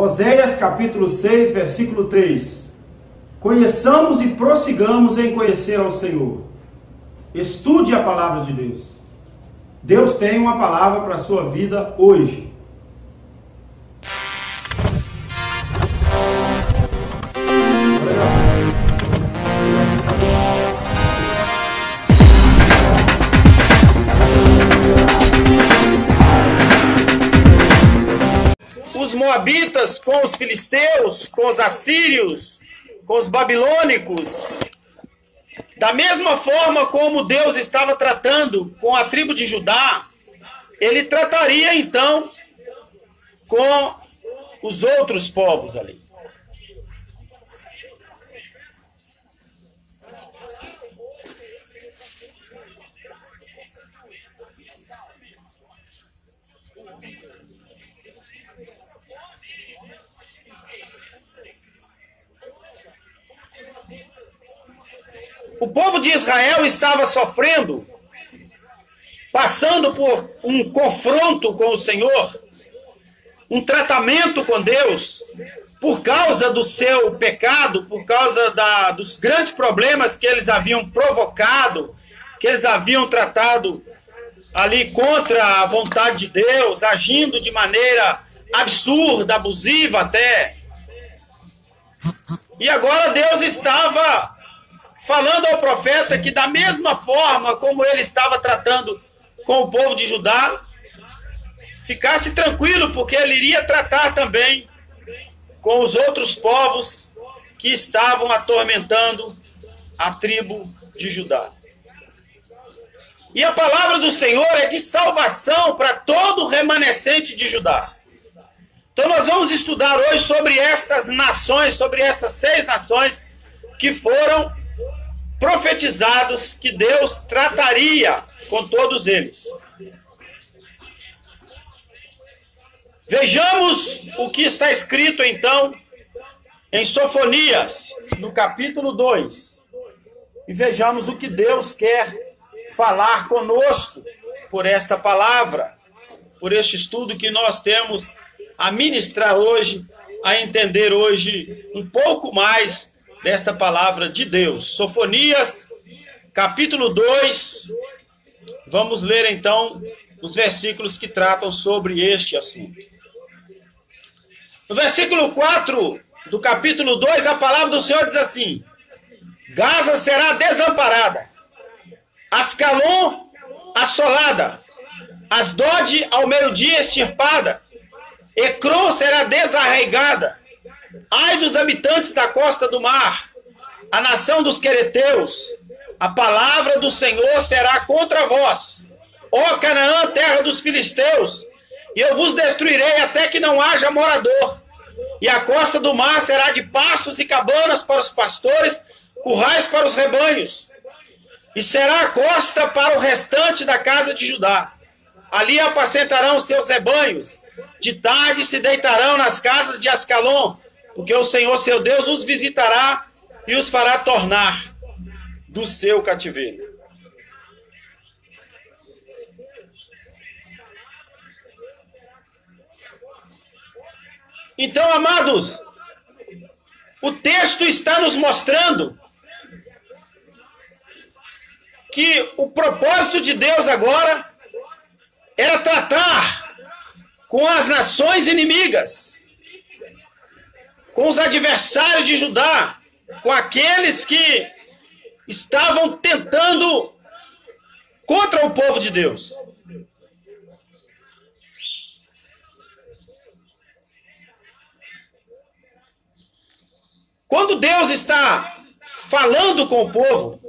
Oséias capítulo 6, versículo 3. Conheçamos e prossigamos em conhecer ao Senhor. Estude a palavra de Deus. Deus tem uma palavra para a sua vida hoje. Os moabitas com os filisteus, com os assírios, com os babilônicos, da mesma forma como Deus estava tratando com a tribo de Judá, ele trataria então com os outros povos ali. O povo de Israel estava sofrendo, passando por um confronto com o Senhor, um tratamento com Deus, por causa do seu pecado, por causa dos grandes problemas que eles haviam provocado, que eles haviam tratado ali contra a vontade de Deus, agindo de maneira absurda, abusiva até. E agora Deus estava falando ao profeta que da mesma forma como ele estava tratando com o povo de Judá, ficasse tranquilo, porque ele iria tratar também com os outros povos que estavam atormentando a tribo de Judá. E a palavra do Senhor é de salvação para todo o remanescente de Judá. Então nós vamos estudar hoje sobre estas nações, sobre estas 6 nações que foram profetizados, que Deus trataria com todos eles. Vejamos o que está escrito então em Sofonias, no capítulo 2. E vejamos o que Deus quer falar conosco por esta palavra, por este estudo que nós temos a ministrar hoje, a entender hoje um pouco mais desta palavra de Deus. Sofonias, capítulo 2, vamos ler então os versículos que tratam sobre este assunto. No versículo 4 do capítulo 2, a palavra do Senhor diz assim: Gaza será desamparada, Ascalon assolada, Asdod ao meio-dia extirpada, Ecrom será desarraigada. Ai dos habitantes da costa do mar, a nação dos quereteus, a palavra do Senhor será contra vós, ó Canaã, terra dos filisteus, e eu vos destruirei até que não haja morador. E a costa do mar será de pastos e cabanas para os pastores, currais para os rebanhos. E será a costa para o restante da casa de Judá. Ali apacentarão os seus rebanhos, de tarde se deitarão nas casas de Ascalon, porque o Senhor seu Deus os visitará e os fará tornar do seu cativeiro. Então, amados, o texto está nos mostrando que o propósito de Deus agora era tratar com as nações inimigas, com os adversários de Judá, com aqueles que estavam tentando contra o povo de Deus. Quando Deus está falando com o povo,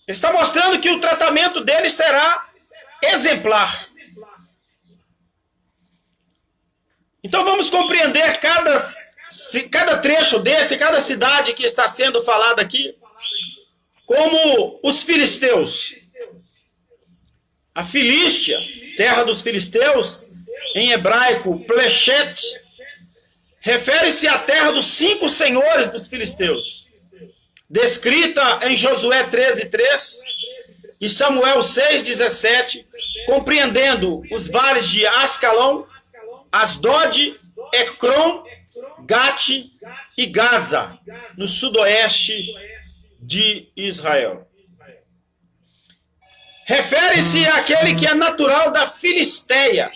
Ele está mostrando que o tratamento deles será exemplar. Então vamos compreender cada trecho desse, cada cidade que está sendo falada aqui, como os filisteus. A Filístia, terra dos filisteus, em hebraico, Plechet, refere-se à terra dos 5 senhores dos filisteus, descrita em Josué 13:3 e Samuel 6:17, compreendendo os vales de Ascalon, Asdod, Ecrom, Gate e Gaza, no sudoeste de Israel. Refere-se àquele que é natural da Filisteia,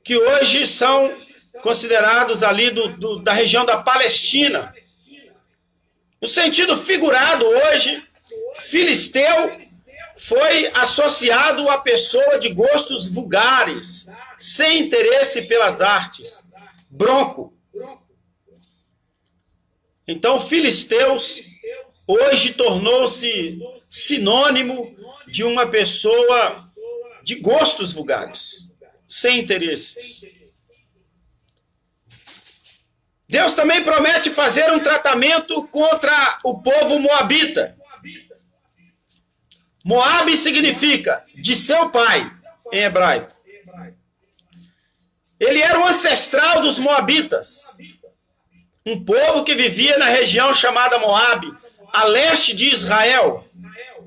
que hoje são considerados ali da região da Palestina. No sentido figurado, hoje, filisteu foi associado à pessoa de gostos vulgares, sem interesse pelas artes, bronco. Então, filisteus hoje tornou-se sinônimo de uma pessoa de gostos vulgares, sem interesses. Deus também promete fazer um tratamento contra o povo moabita. Moabe significa de seu pai, em hebraico. Ele era o ancestral dos moabitas, um povo que vivia na região chamada Moabe, a leste de Israel.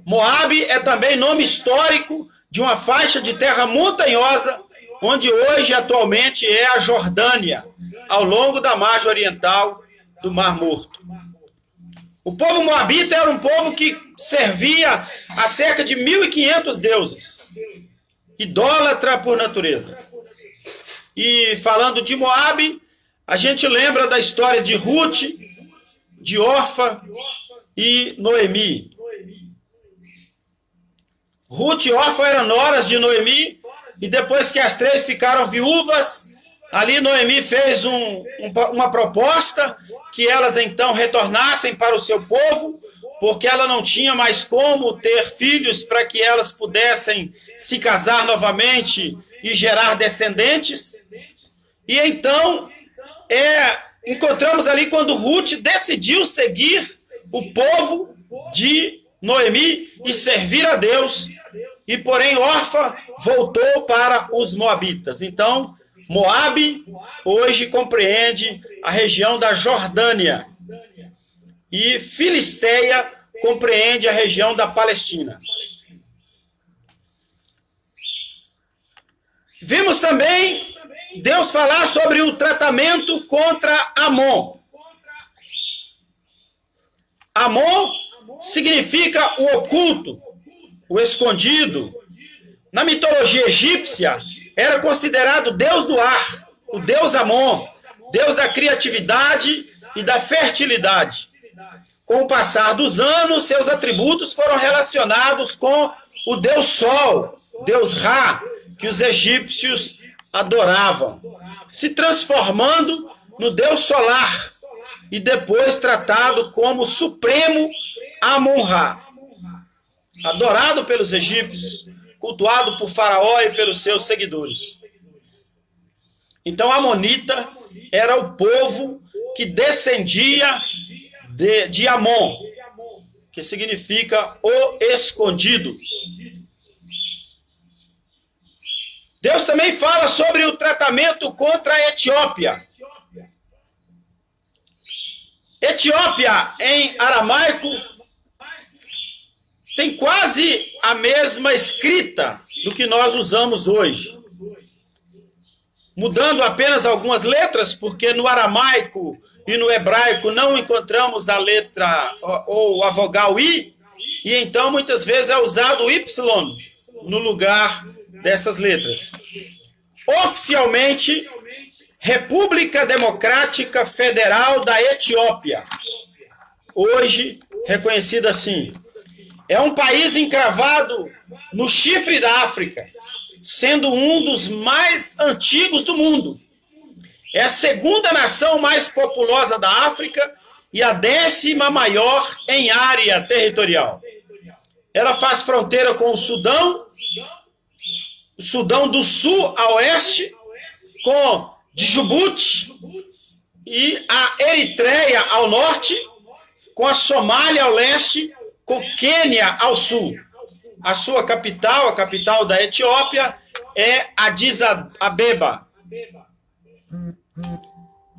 Moabe é também nome histórico de uma faixa de terra montanhosa, onde hoje, atualmente, é a Jordânia, ao longo da margem oriental do Mar Morto. O povo moabita era um povo que servia a cerca de 1.500 deuses, idólatra por natureza. E falando de Moabe, a gente lembra da história de Ruth, de Orfa e Noemi. Ruth e Orfa eram noras de Noemi, e depois que as três ficaram viúvas, ali Noemi fez uma proposta que elas então retornassem para o seu povo, porque ela não tinha mais como ter filhos para que elas pudessem se casar novamente e gerar descendentes. E então, encontramos ali quando Ruth decidiu seguir o povo de Noemi e servir a Deus, e porém Orfa voltou para os moabitas. Então, Moabe hoje compreende a região da Jordânia e Filisteia compreende a região da Palestina. Vimos também Deus falar sobre o tratamento contra Amon. Amon significa o oculto, o escondido. Na mitologia egípcia, era considerado deus do ar, o deus Amon, deus da criatividade e da fertilidade. Com o passar dos anos, seus atributos foram relacionados com o deus Sol, deus Ra, que os egípcios adoravam, se transformando no deus solar e depois tratado como supremo Amon-Ra, adorado pelos egípcios, cultuado por Faraó e pelos seus seguidores. Então, Amonita era o povo que descendia de Amon, que significa o escondido. Deus também fala sobre o tratamento contra a Etiópia. Etiópia, em aramaico, tem quase a mesma escrita do que nós usamos hoje. Mudando apenas algumas letras, porque no aramaico e no hebraico não encontramos a letra ou a vogal I, e então muitas vezes é usado o Y no lugar dessas letras. Oficialmente, República Democrática Federal da Etiópia, hoje reconhecida assim. É um país encravado no chifre da África, sendo um dos mais antigos do mundo. É a segunda nação mais populosa da África e a 10ª maior em área territorial. Ela faz fronteira com o Sudão do Sul a oeste, com Djibouti e a Eritreia ao norte, com a Somália ao leste, com Quênia ao sul. A sua capital, a capital da Etiópia, é Addis Abeba.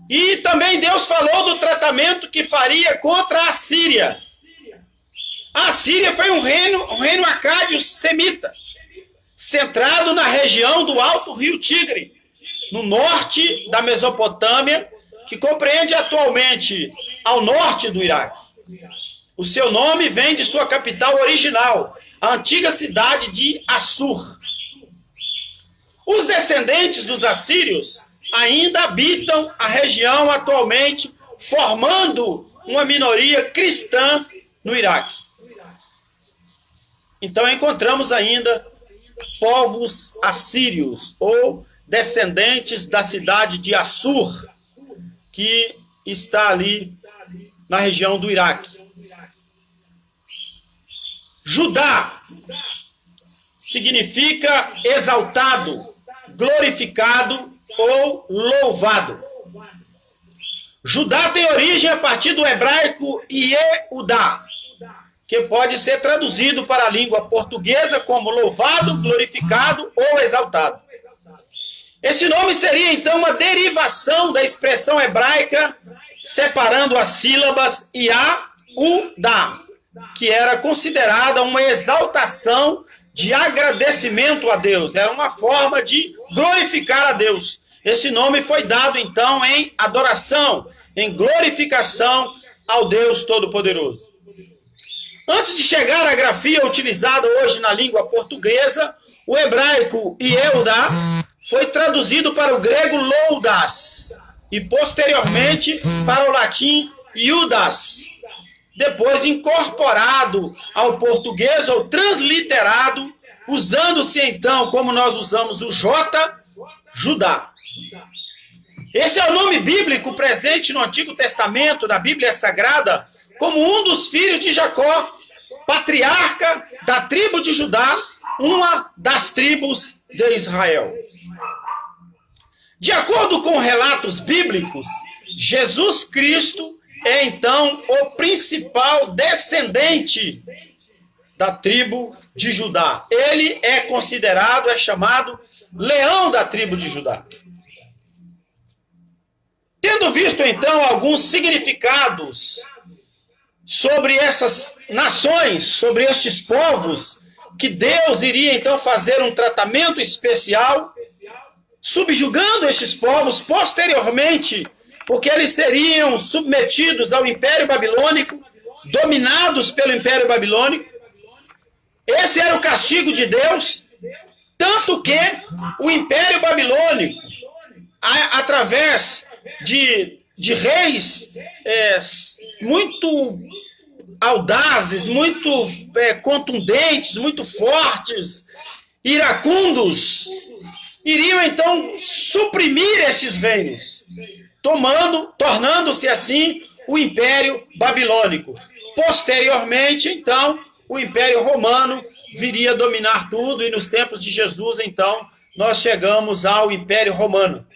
E também Deus falou do tratamento que faria contra a Síria. A Síria foi um reino acádio semita, centrado na região do Alto Rio Tigre, no norte da Mesopotâmia, que compreende atualmente ao norte do Iraque. O seu nome vem de sua capital original, a antiga cidade de Assur. Os descendentes dos assírios ainda habitam a região atualmente, formando uma minoria cristã no Iraque. Então encontramos ainda povos assírios, ou descendentes da cidade de Assur, que está ali na região do Iraque. Judá significa exaltado, glorificado ou louvado. Judá tem origem a partir do hebraico Yehudá, que pode ser traduzido para a língua portuguesa como louvado, glorificado ou exaltado. Esse nome seria então uma derivação da expressão hebraica separando as sílabas Yahudá, que era considerada uma exaltação de agradecimento a Deus. Era uma forma de glorificar a Deus. Esse nome foi dado então em adoração, em glorificação ao Deus Todo-Poderoso. Antes de chegar à grafia utilizada hoje na língua portuguesa, o hebraico Yehudá foi traduzido para o grego Loudas e posteriormente para o latim Iudas, depois incorporado ao português ou transliterado, usando-se então, como nós usamos o J, Judá. Esse é o nome bíblico presente no Antigo Testamento, da Bíblia Sagrada, como um dos filhos de Jacó, patriarca da tribo de Judá, uma das tribos de Israel. De acordo com relatos bíblicos, Jesus Cristo é então o principal descendente da tribo de Judá. Ele é considerado, é chamado leão da tribo de Judá. Tendo visto então alguns significados sobre essas nações, sobre estes povos, que Deus iria então fazer um tratamento especial, subjugando estes povos posteriormente, porque eles seriam submetidos ao Império Babilônico, dominados pelo Império Babilônico. Esse era o castigo de Deus, tanto que o Império Babilônico, através de reis muito audazes, muito contundentes, muito fortes, iracundos, iriam então suprimir estes reinos, tornando-se assim o Império Babilônico. Posteriormente, então, o Império Romano viria a dominar tudo, e nos tempos de Jesus, então, nós chegamos ao Império Romano.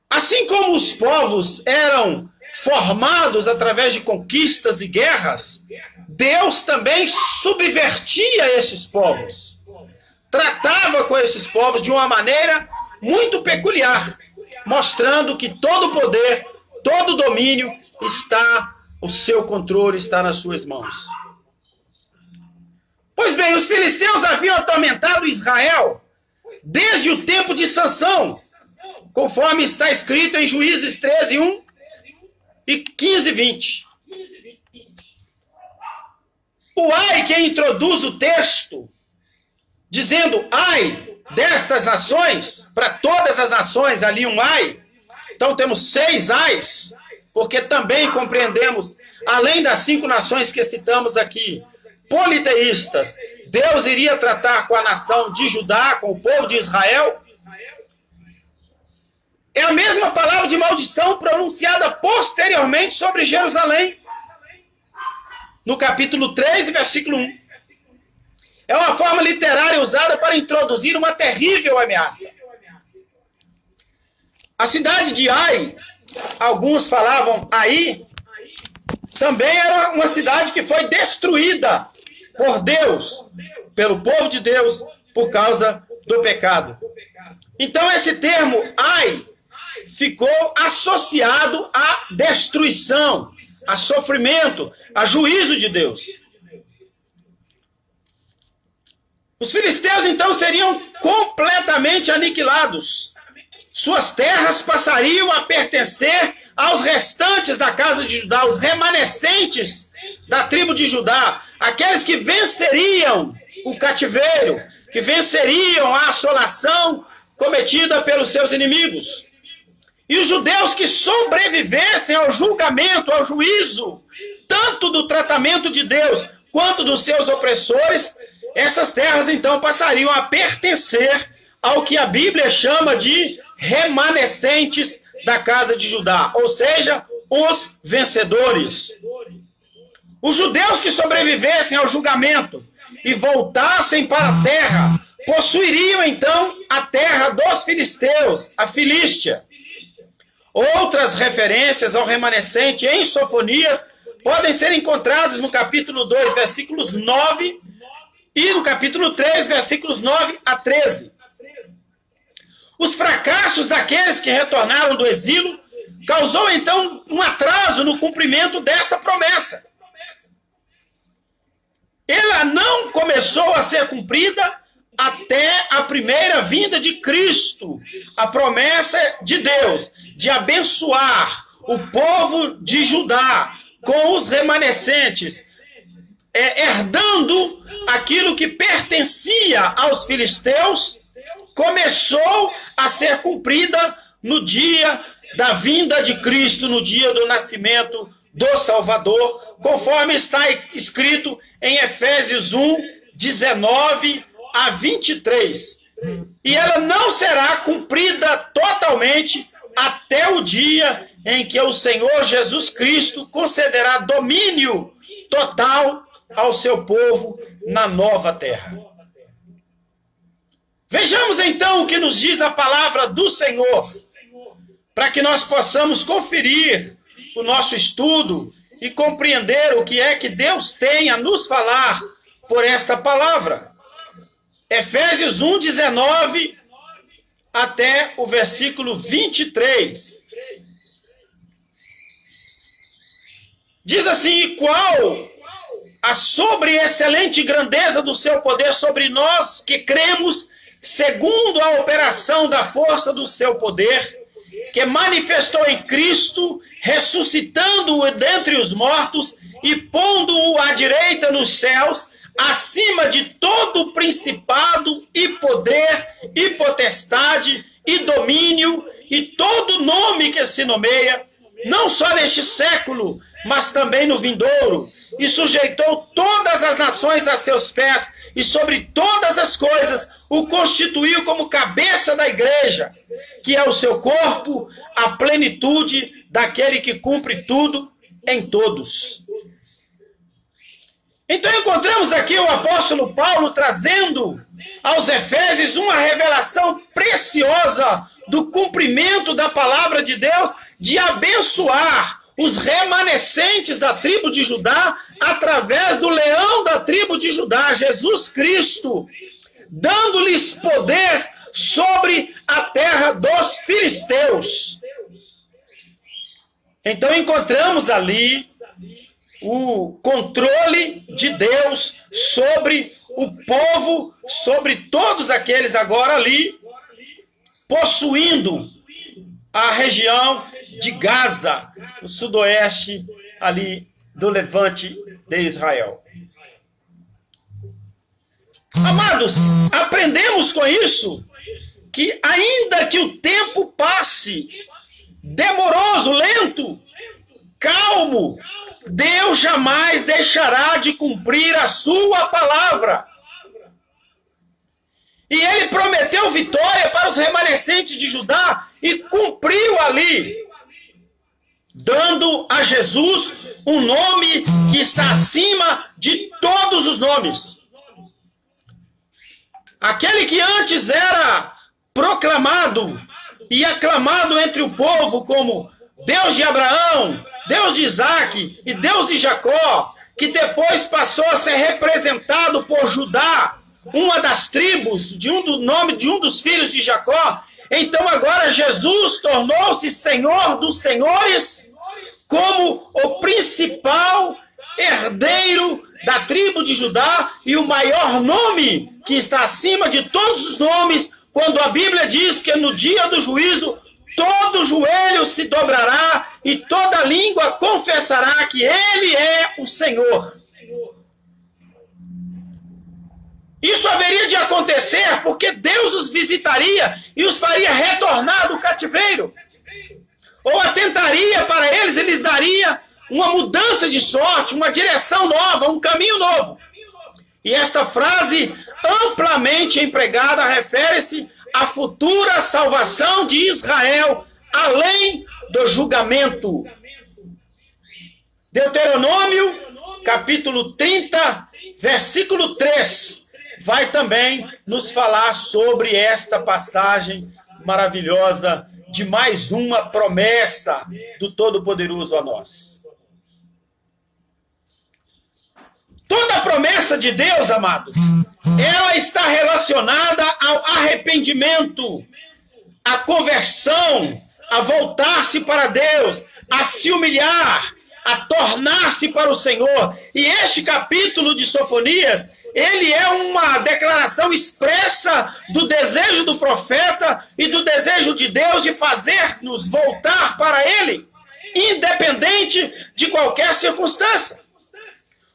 Assim como os povos eram formados através de conquistas e guerras, Deus também subvertia esses povos. Tratava com esses povos de uma maneira muito peculiar, mostrando que todo poder, todo domínio está, o seu controle está nas suas mãos. Pois bem, os filisteus haviam atormentado Israel desde o tempo de Sansão, conforme está escrito em Juízes 13, 1 e 15, 20. O ai que introduz o texto, dizendo ai destas nações, para todas as nações ali um ai, então temos 6 ais, porque também compreendemos, além das 5 nações que citamos aqui, politeístas, Deus iria tratar com a nação de Judá, com o povo de Israel. É a mesma palavra de maldição pronunciada posteriormente sobre Jerusalém, no capítulo 3, versículo 1. É uma forma literária usada para introduzir uma terrível ameaça. A cidade de Ai, alguns falavam Ai, também era uma cidade que foi destruída por Deus, pelo povo de Deus, por causa do pecado. Então esse termo Ai ficou associado à destruição, a sofrimento, a juízo de Deus. Os filisteus então seriam completamente aniquilados. Suas terras passariam a pertencer aos restantes da casa de Judá, os remanescentes da tribo de Judá, aqueles que venceriam o cativeiro, que venceriam a assolação cometida pelos seus inimigos. E os judeus que sobrevivessem ao julgamento, ao juízo, tanto do tratamento de Deus quanto dos seus opressores, essas terras então passariam a pertencer ao que a Bíblia chama de remanescentes da casa de Judá, ou seja, os vencedores. Os judeus que sobrevivessem ao julgamento e voltassem para a terra, possuiriam então a terra dos filisteus, a Filístia. Outras referências ao remanescente em Sofonias podem ser encontradas no capítulo 2, versículos 9, e no capítulo 3, versículos 9 a 13. Os fracassos daqueles que retornaram do exílio causou então um atraso no cumprimento desta promessa. Ela não começou a ser cumprida até a primeira vinda de Cristo. A promessa de Deus de abençoar o povo de Judá com os remanescentes, herdando aquilo que pertencia aos filisteus, começou a ser cumprida no dia da vinda de Cristo, no dia do nascimento do Salvador, conforme está escrito em Efésios 1, 19 a 23. E ela não será cumprida totalmente até o dia em que o Senhor Jesus Cristo concederá domínio total ao seu povo na nova terra. Vejamos então o que nos diz a palavra do Senhor, para que nós possamos conferir o nosso estudo e compreender o que é que Deus tem a nos falar por esta palavra. Efésios 1, 19 até o versículo 23. Diz assim: e qual a sobreexcelente grandeza do seu poder sobre nós que cremos, segundo a operação da força do seu poder, que manifestou em Cristo, ressuscitando-o dentre os mortos e pondo-o à direita nos céus, acima de todo principado e poder e potestade e domínio e todo nome que se nomeia, não só neste século, mas também no vindouro, e sujeitou todas as nações a seus pés, e sobre todas as coisas o constituiu como cabeça da igreja, que é o seu corpo, a plenitude daquele que cumpre tudo em todos. Então encontramos aqui o apóstolo Paulo trazendo aos Efésios uma revelação preciosa do cumprimento da palavra de Deus, de abençoar os remanescentes da tribo de Judá através do leão da tribo de Judá, Jesus Cristo, dando-lhes poder sobre a terra dos filisteus. Então encontramos ali o controle de Deus sobre o povo, sobre todos aqueles agora ali, possuindo a região de Gaza, o sudoeste ali do levante de Israel. Amados, aprendemos com isso que ainda que o tempo passe demoroso, lento, calmo, Deus jamais deixará de cumprir a sua palavra. E ele prometeu vitória para os remanescentes de Judá e cumpriu ali, dando a Jesus um nome que está acima de todos os nomes. Aquele que antes era proclamado e aclamado entre o povo como Deus de Abraão, Deus de Isaac e Deus de Jacó, que depois passou a ser representado por Judá, uma das tribos, do nome de um dos filhos de Jacó. Então agora Jesus tornou-se Senhor dos senhores, como o principal herdeiro da tribo de Judá e o maior nome que está acima de todos os nomes, quando a Bíblia diz que no dia do juízo todo joelho se dobrará e toda língua confessará que Ele é o Senhor. Isso haveria de acontecer porque Deus os visitaria e os faria retornar do cativeiro. Ou atentaria para eles e lhes daria uma mudança de sorte, uma direção nova, um caminho novo. E esta frase, amplamente empregada, refere-se à futura salvação de Israel, além do julgamento. Deuteronômio, capítulo 30, versículo 3, vai também nos falar sobre esta passagem maravilhosa de mais uma promessa do Todo-Poderoso a nós. Toda a promessa de Deus, amados, ela está relacionada ao arrependimento, à conversão, a voltar-se para Deus, a se humilhar, a tornar-se para o Senhor. E este capítulo de Sofonias, ele é uma declaração expressa do desejo do profeta e do desejo de Deus de fazer-nos voltar para Ele, independente de qualquer circunstância.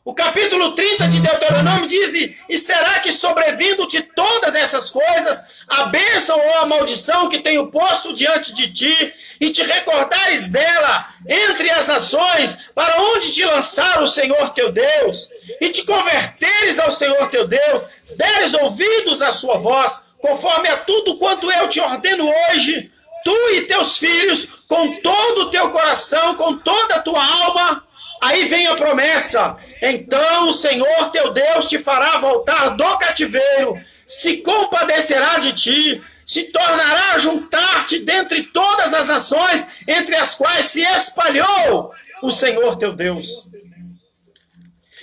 O capítulo 30 de Deuteronômio diz: e será que sobrevindo-te todas essas coisas, a bênção ou a maldição que tenho posto diante de ti, e te recordares dela entre as nações, para onde te lançar o Senhor teu Deus, e te converteres ao Senhor teu Deus, deres ouvidos à sua voz, conforme a tudo quanto eu te ordeno hoje, tu e teus filhos, com todo o teu coração, com toda a tua alma. Aí vem a promessa: então o Senhor teu Deus te fará voltar do cativeiro, se compadecerá de ti, se tornará a juntar-te dentre todas as nações entre as quais se espalhou o Senhor teu Deus.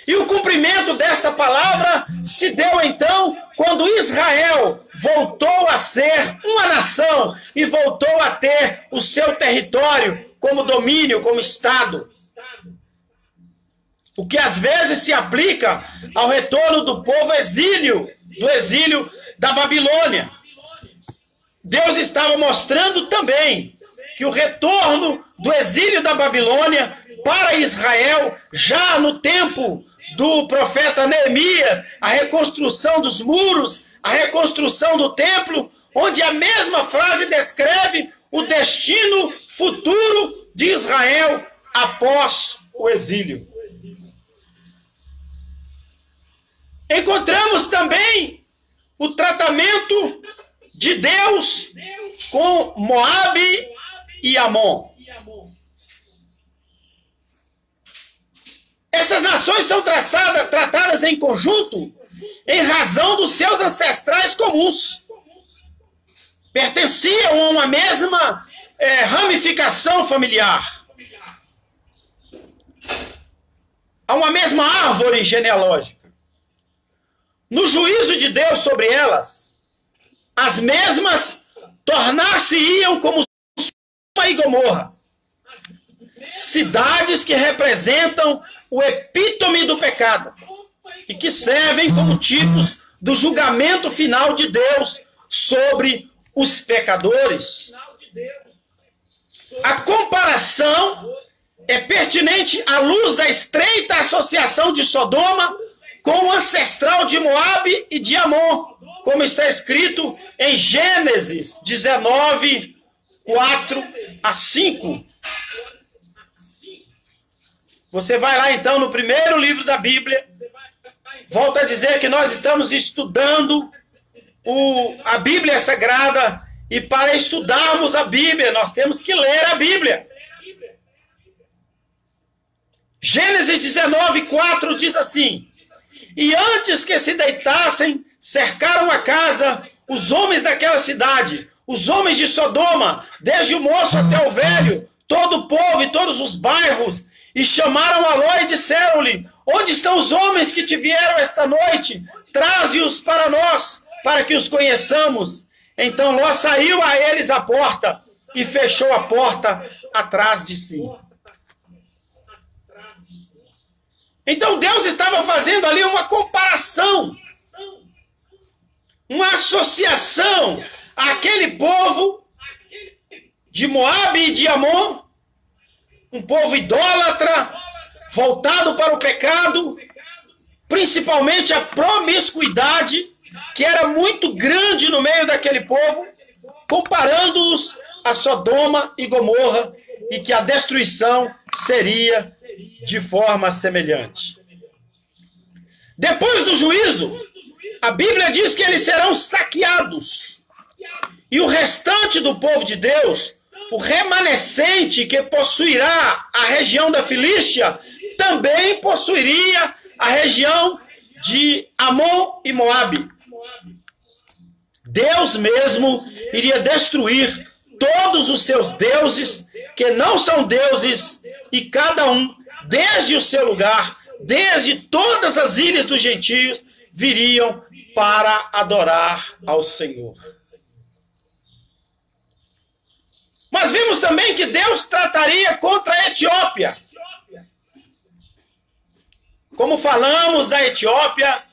E o cumprimento desta palavra se deu então quando Israel voltou a ser uma nação e voltou a ter o seu território como domínio, como Estado. O que às vezes se aplica ao retorno do povo do exílio da Babilônia. Deus estava mostrando também que o retorno do exílio da Babilônia para Israel, já no tempo do profeta Neemias, a reconstrução dos muros, a reconstrução do templo, onde a mesma frase descreve o destino futuro de Israel após o exílio. Encontramos também o tratamento de Deus com Moabe e Amon. Essas nações são tratadas em conjunto em razão dos seus ancestrais comuns. Pertenciam a uma mesma ramificação familiar, a uma mesma árvore genealógica. No juízo de Deus sobre elas, as mesmas tornar-se-iam como Sodoma e Gomorra, cidades que representam o epítome do pecado e que servem como tipos do julgamento final de Deus sobre os pecadores. A comparação é pertinente à luz da estreita associação de Sodoma com o ancestral de Moabe e de Amon, como está escrito em Gênesis 19, 4 a 5. Você vai lá então no primeiro livro da Bíblia, volta a dizer que nós estamos estudando a Bíblia Sagrada, e para estudarmos a Bíblia nós temos que ler a Bíblia. Gênesis 19, 4 diz assim: e antes que se deitassem, cercaram a casa os homens daquela cidade, os homens de Sodoma, desde o moço até o velho, todo o povo e todos os bairros, e chamaram a Ló e disseram-lhe: onde estão os homens que te vieram esta noite? Traze-os para nós, para que os conheçamos. Então Ló saiu a eles à porta e fechou a porta atrás de si. Então Deus estava fazendo ali uma comparação, uma associação àquele povo de Moabe e de Amon, um povo idólatra, voltado para o pecado, principalmente a promiscuidade, que era muito grande no meio daquele povo, comparando-os a Sodoma e Gomorra, e que a destruição seria de forma semelhante. Depois do juízo, a Bíblia diz que eles serão saqueados, e o restante do povo de Deus, o remanescente que possuirá a região da Filístia, também possuiria a região de Amon e Moabe. Deus mesmo iria destruir todos os seus deuses, que não são deuses, e cada um, desde o seu lugar, desde todas as ilhas dos gentios, viriam para adorar ao Senhor. Mas vimos também que Deus trataria contra a Etiópia. Como falamos da Etiópia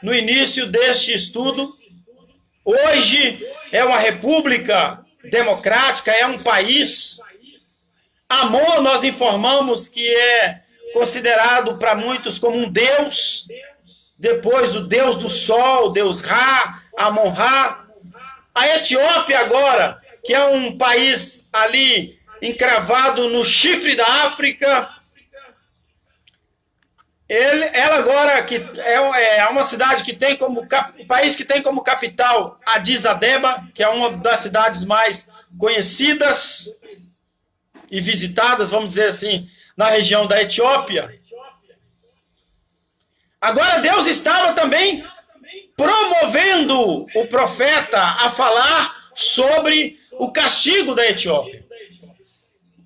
no início deste estudo, hoje é uma república democrática, é um país. Amon, nós informamos que é considerado para muitos como um deus, depois o deus do sol, o deus Ra, Amon-Ra. A Etiópia agora, que é um país ali encravado no chifre da África, ela agora que é uma cidade que tem como país que tem como capital Addis Abeba, que é uma das cidades mais conhecidas e visitadas, vamos dizer assim, na região da Etiópia. Agora Deus estava também promovendo o profeta a falar sobre o castigo da Etiópia.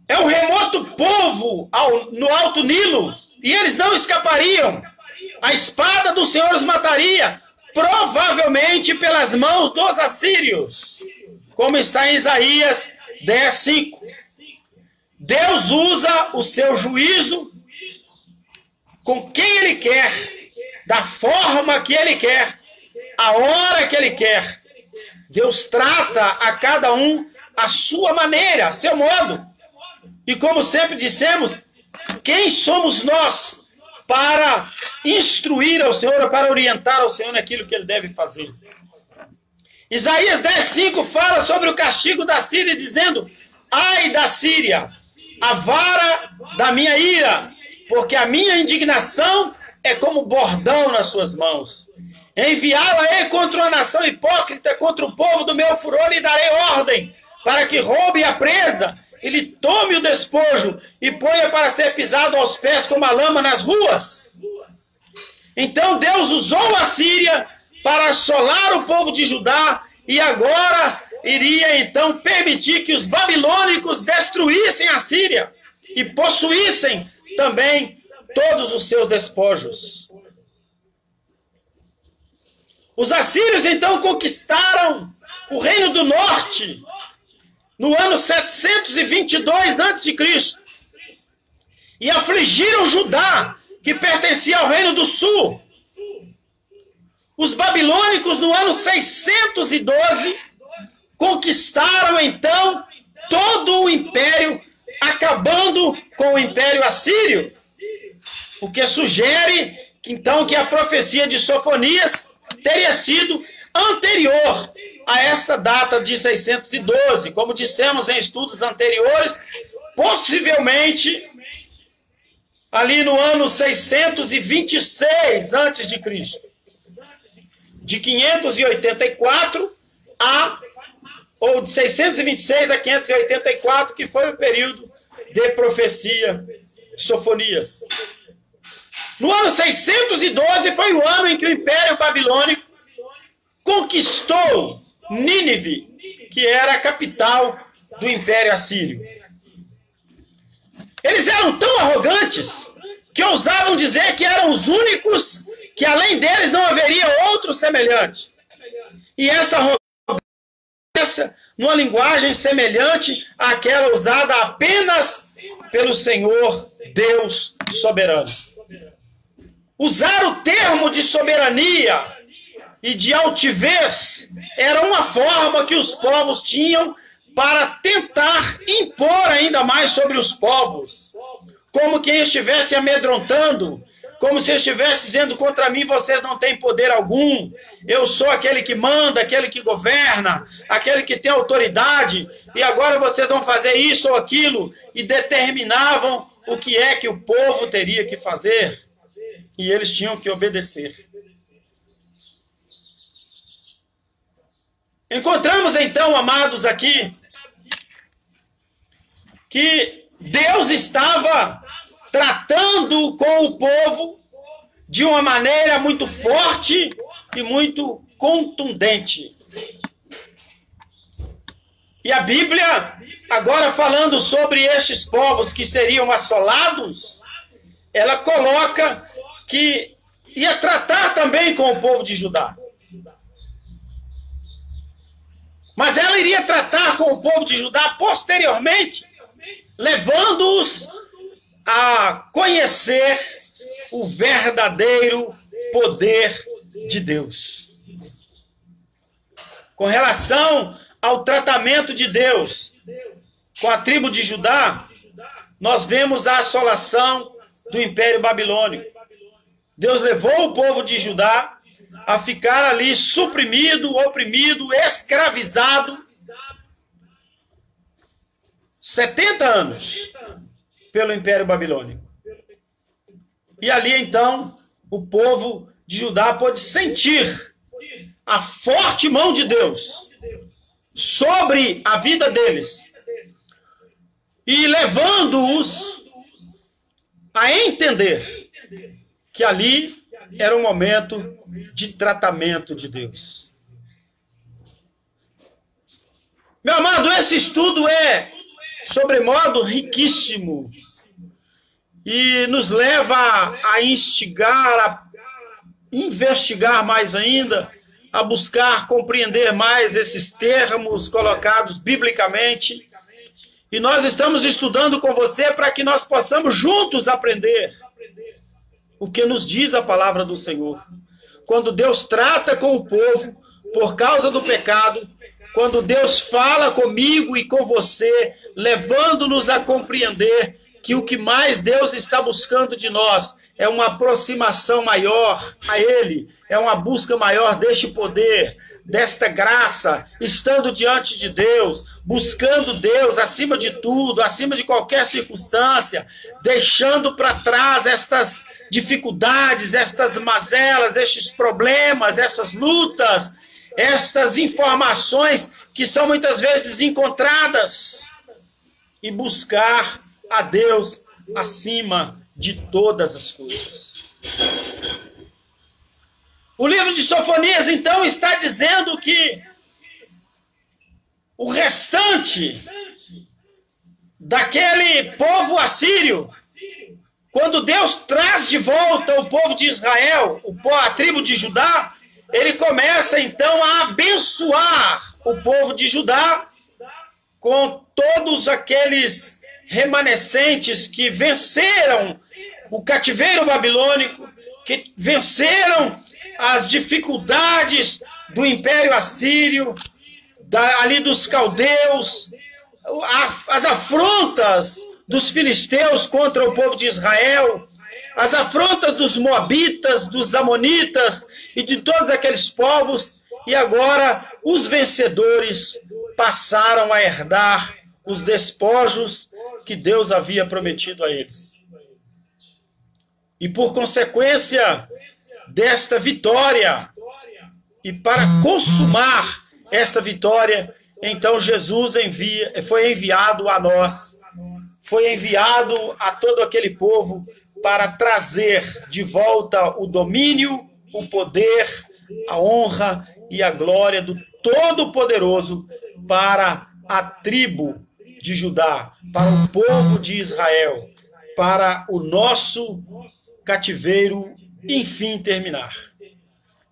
É um remoto povo no Alto Nilo, e eles não escapariam. A espada do Senhor os mataria, provavelmente pelas mãos dos assírios, como está em Isaías 10:5. Deus usa o seu juízo com quem Ele quer, da forma que Ele quer, a hora que Ele quer. Deus trata a cada um à sua maneira, a seu modo. E como sempre dissemos, quem somos nós para instruir ao Senhor, para orientar ao Senhor naquilo que Ele deve fazer? Isaías 10:5 fala sobre o castigo da Síria, dizendo: ai da Síria, a vara da minha ira, porque a minha indignação é como bordão nas suas mãos. Enviá-la-ei contra uma nação hipócrita, contra o povo do meu furor, e darei ordem, para que roube a presa, ele tome o despojo e ponha para ser pisado aos pés como a lama nas ruas. Então Deus usou a Síria para assolar o povo de Judá, e agora iria então permitir que os babilônicos destruíssem a Síria e possuíssem também todos os seus despojos. Os assírios então conquistaram o reino do norte no ano 722 a.C. e afligiram Judá, que pertencia ao reino do sul. Os babilônicos, no ano 612, conquistaram então todo o império, acabando com o império assírio, o que sugere então que a profecia de Sofonias teria sido anterior a esta data de 612, como dissemos em estudos anteriores, possivelmente ali no ano 626 a.C., de 584 ou de 626 a 584, que foi o período de profecia de Sofonias. No ano 612 foi o ano em que o Império Babilônico conquistou Nínive, que era a capital do Império Assírio. Eles eram tão arrogantes que ousavam dizer que eram os únicos, que além deles não haveria outro semelhante. E essa arrogância, numa linguagem semelhante àquela usada apenas pelo Senhor Deus soberano. Usar o termo de soberania e de altivez era uma forma que os povos tinham para tentar impor ainda mais sobre os povos, como quem estivesse amedrontando, como se estivesse dizendo: contra mim vocês não têm poder algum, eu sou aquele que manda, aquele que governa, aquele que tem autoridade, e agora vocês vão fazer isso ou aquilo, e determinavam o que é que o povo teria que fazer, e eles tinham que obedecer. Encontramos então, amados, aqui, que Deus estava tratando com o povo de uma maneira muito forte e muito contundente. E a Bíblia, agora falando sobre estes povos que seriam assolados, ela coloca que ia tratar também com o povo de Judá. Mas ela iria tratar com o povo de Judá posteriormente, levando-os a conhecer o verdadeiro poder de Deus. Com relação ao tratamento de Deus com a tribo de Judá, nós vemos a assolação do Império Babilônico. Deus levou o povo de Judá a ficar ali suprimido, oprimido, escravizado 70 anos pelo Império Babilônico. E ali então o povo de Judá pôde sentir a forte mão de Deus sobre a vida deles e levando-os a entender que ali era um momento de tratamento de Deus. Meu amado, esse estudo é sobremodo riquíssimo e nos leva a instigar, a investigar mais ainda, a buscar compreender mais esses termos colocados biblicamente. E nós estamos estudando com você para que nós possamos juntos aprender o que nos diz a palavra do Senhor. Quando Deus trata com o povo por causa do pecado, quando Deus fala comigo e com você, levando-nos a compreender que o que mais Deus está buscando de nós é uma aproximação maior a Ele, é uma busca maior deste poder, desta graça, estando diante de Deus, buscando Deus acima de tudo, acima de qualquer circunstância, deixando para trás estas dificuldades, estas mazelas, estes problemas, essas lutas, estas informações que são muitas vezes encontradas, e buscar a Deus acima de todas as coisas. O livro de Sofonias, então, está dizendo que o restante daquele povo assírio, quando Deus traz de volta o povo de Israel, a tribo de Judá, ele começa, então, a abençoar o povo de Judá com todos aqueles remanescentes que venceram o cativeiro babilônico, que venceram as dificuldades do Império Assírio, ali dos caldeus, as afrontas dos filisteus contra o povo de Israel, as afrontas dos moabitas, dos amonitas e de todos aqueles povos, e agora os vencedores passaram a herdar os despojos que Deus havia prometido a eles. E por consequência desta vitória, e para consumar esta vitória, então Jesus foi enviado a nós, foi enviado a todo aquele povo para trazer de volta o domínio, o poder, a honra e a glória do Todo-Poderoso para a tribo de Judá, para o povo de Israel, para o nosso cativeiro, enfim, terminar.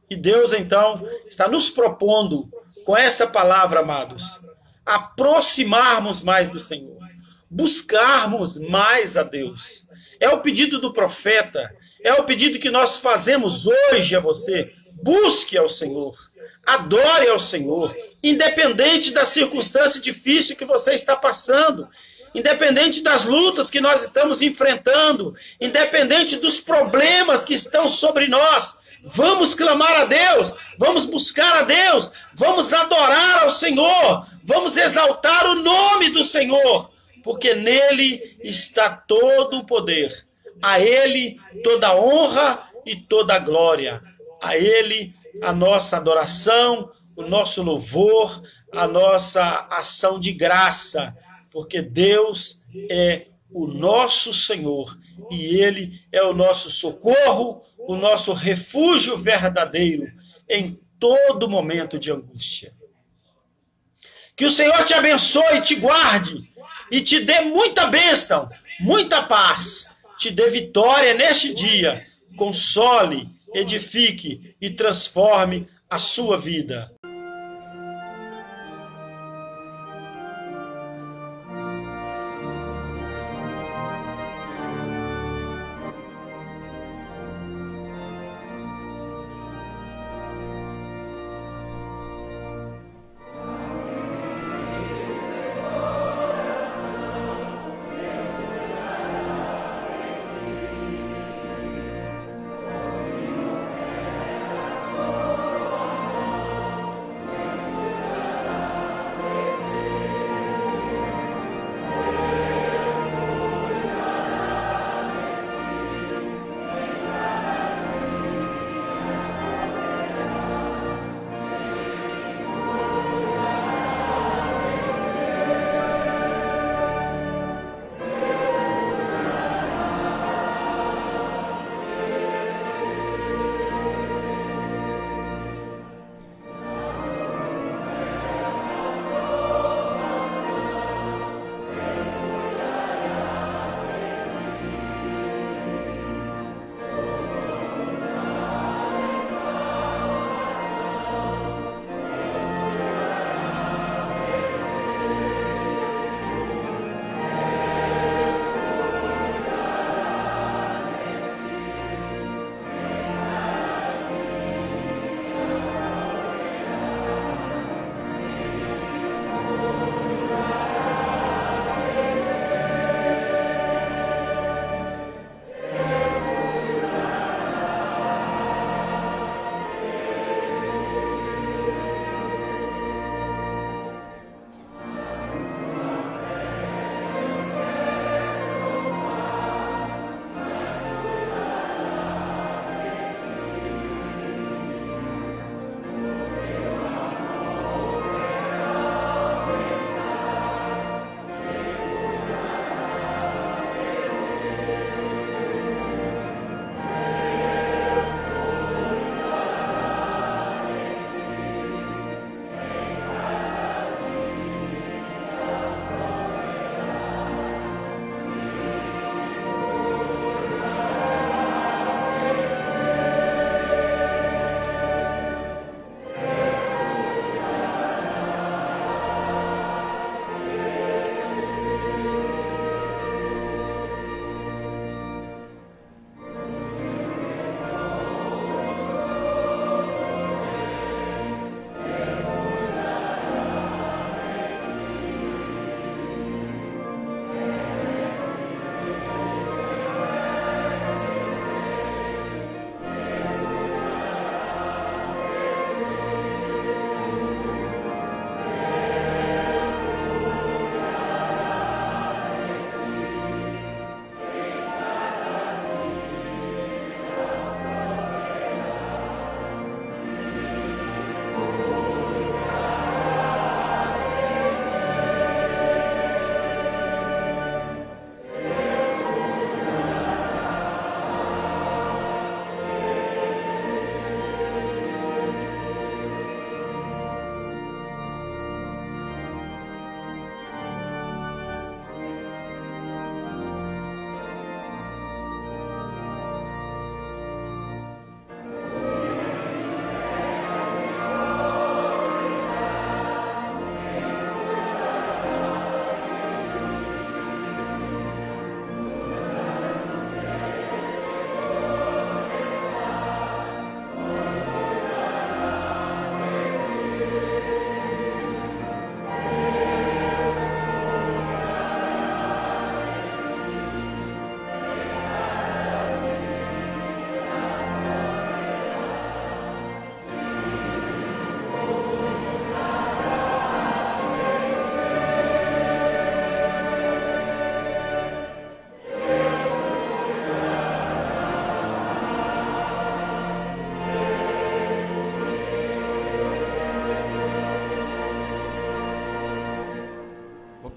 E Deus, então, está nos propondo, com esta palavra, amados, aproximarmos mais do Senhor, buscarmos mais a Deus. É o pedido do profeta, É o pedido que nós fazemos hoje a você. Busque ao Senhor. Adore ao Senhor. Independente da circunstância difícil que você está passando. Independente das lutas que nós estamos enfrentando. Independente dos problemas que estão sobre nós. Vamos clamar a Deus. Vamos buscar a Deus. Vamos adorar ao Senhor. Vamos exaltar o nome do Senhor. Porque nele está todo o poder. A Ele toda a honra e toda a glória. A Ele a nossa adoração, o nosso louvor, a nossa ação de graça. Porque Deus é o nosso Senhor e Ele é o nosso socorro, o nosso refúgio verdadeiro em todo momento de angústia. Que o Senhor te abençoe, te guarde e te dê muita bênção, muita paz. Te dê vitória neste dia, console, edifique e transforme a sua vida.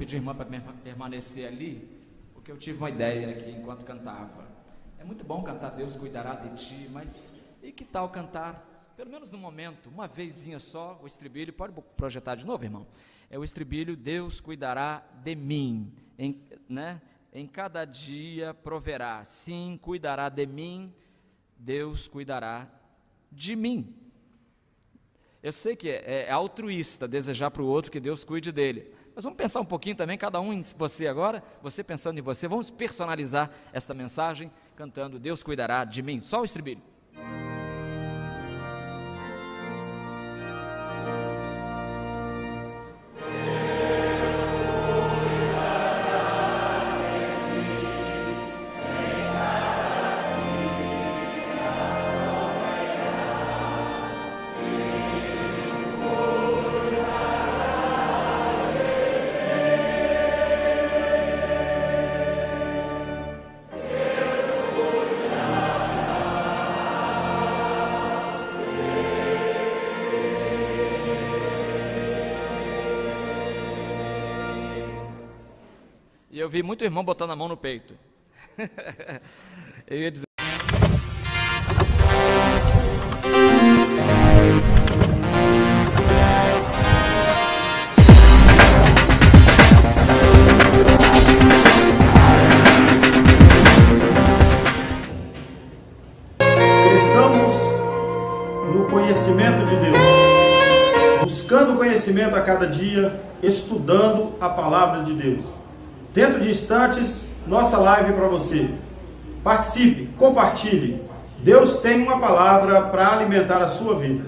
pedir a irmã para permanecer ali, porque eu tive uma ideia aqui enquanto cantava. É muito bom cantar Deus cuidará de ti, mas e que tal cantar, pelo menos no momento, uma vezinha só, o estribilho, pode projetar de novo, irmão? É o estribilho, Deus cuidará de mim, em cada dia proverá, sim, cuidará de mim, Deus cuidará de mim. Eu sei que é altruísta desejar para o outro que Deus cuide dele, mas vamos pensar um pouquinho também, cada um em você agora, você pensando em você, vamos personalizar esta mensagem, cantando Deus cuidará de mim, só o estribilho. E eu vi muito irmão botando a mão no peito. Eu ia dizer... Cresçamos no conhecimento de Deus, buscando conhecimento a cada dia, estudando a palavra de Deus. Dentro de instantes, nossa live para você. Participe, compartilhe. Deus tem uma palavra para alimentar a sua vida.